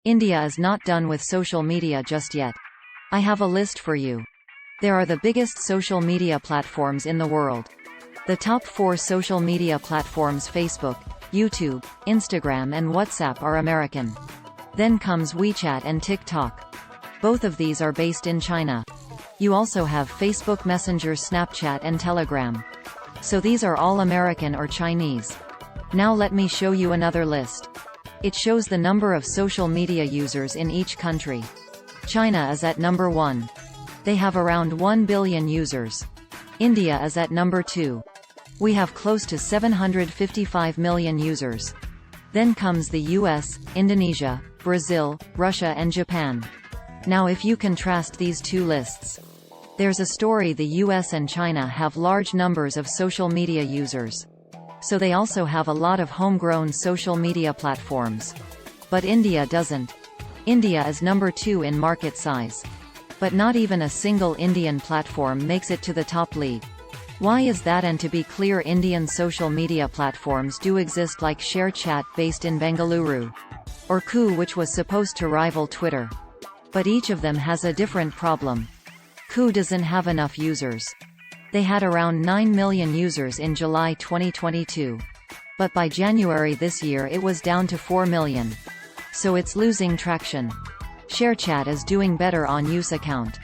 India is not done with social media just yet. I have a list for you. There are the biggest social media platforms in the world. The top 4 social media platforms, Facebook, YouTube, Instagram and WhatsApp, are American. Then comes WeChat and TikTok. Both of these are based in China. You also have Facebook Messenger, Snapchat and Telegram. So these are all American or Chinese. Now let me show you another list. It shows the number of social media users in each country. China is at number 1. They have around 1 billion users. India is at number 2. We have close to 755 million users. Then comes the US, Indonesia, Brazil, Russia and Japan. Now if you contrast these two lists, there's a story. The US and China have large numbers of social media users. So they also have a lot of homegrown social media platforms. But India doesn't. India is number 2 in market size. But not even a single Indian platform makes it to the top league. Why is that? And to be clear, Indian social media platforms do exist, like ShareChat based in Bengaluru, or Koo, which was supposed to rival Twitter. But each of them has a different problem. Koo doesn't have enough users. They had around 9 million users in July 2022. But by January this year it was down to 4 million. So it's losing traction. ShareChat is doing better on use account.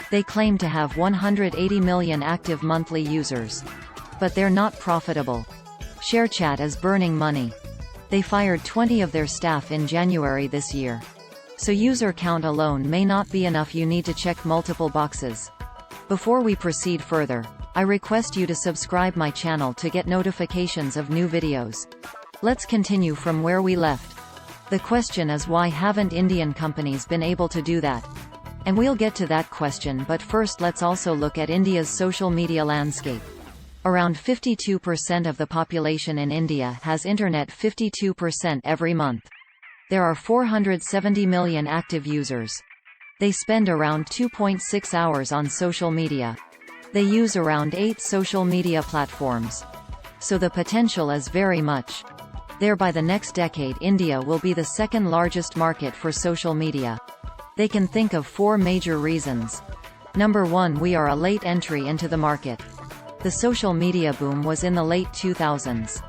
They claim to have 180 million active monthly users. But they're not profitable. ShareChat is burning money. They fired 20 of their staff in January this year. So user count alone may not be enough. You need to check multiple boxes. Before we proceed further, I request you to subscribe my channel to get notifications of new videos. Let's continue from where we left. The question is, why haven't Indian companies been able to do that? And we'll get to that question, but first let's also look at India's social media landscape. Around 52% of the population in India has internet, 52% every month. There are 470 million active users. They spend around 2.6 hours on social media. They use around 8 social media platforms. So the potential is very much there. By the next decade, India will be the second largest market for social media. They can think of 4 major reasons. Number 1, we are a late entry into the market. The social media boom was in the late 2000s.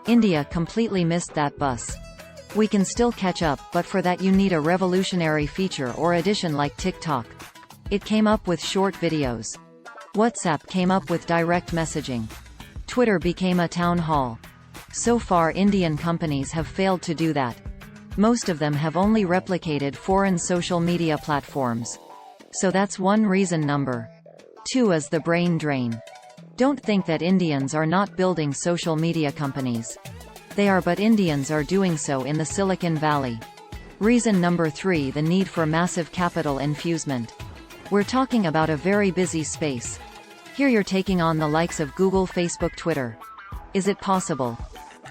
India completely missed that bus. We can still catch up, but for that you need a revolutionary feature or addition like TikTok. It came up with short videos. WhatsApp came up with direct messaging. Twitter became a town hall. So far, Indian companies have failed to do that. Most of them have only replicated foreign social media platforms. So that's one reason. Number 2 is the brain drain. Don't think that Indians are not building social media companies. They are, but Indians are doing so in the Silicon Valley. Reason number 3, the need for massive capital infusement. We're talking about a very busy space. Here you're taking on the likes of Google, Facebook, Twitter. Is it possible?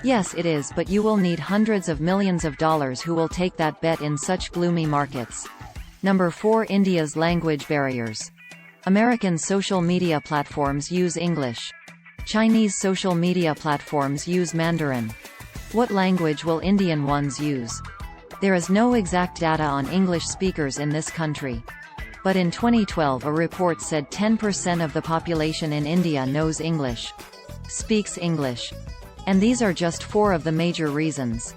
Yes, it is, but you will need hundreds of millions of dollars. Who will take that bet in such gloomy markets? Number 4, India's language barriers. American social media platforms use English. Chinese social media platforms use Mandarin. What language will Indian ones use? There is no exact data on English speakers in this country. But in 2012 a report said 10% of the population in India knows English, speaks English. And these are just 4 of the major reasons.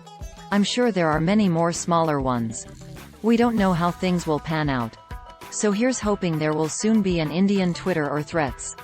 I'm sure there are many more smaller ones. We don't know how things will pan out. So here's hoping there will soon be an Indian Twitter or Threads.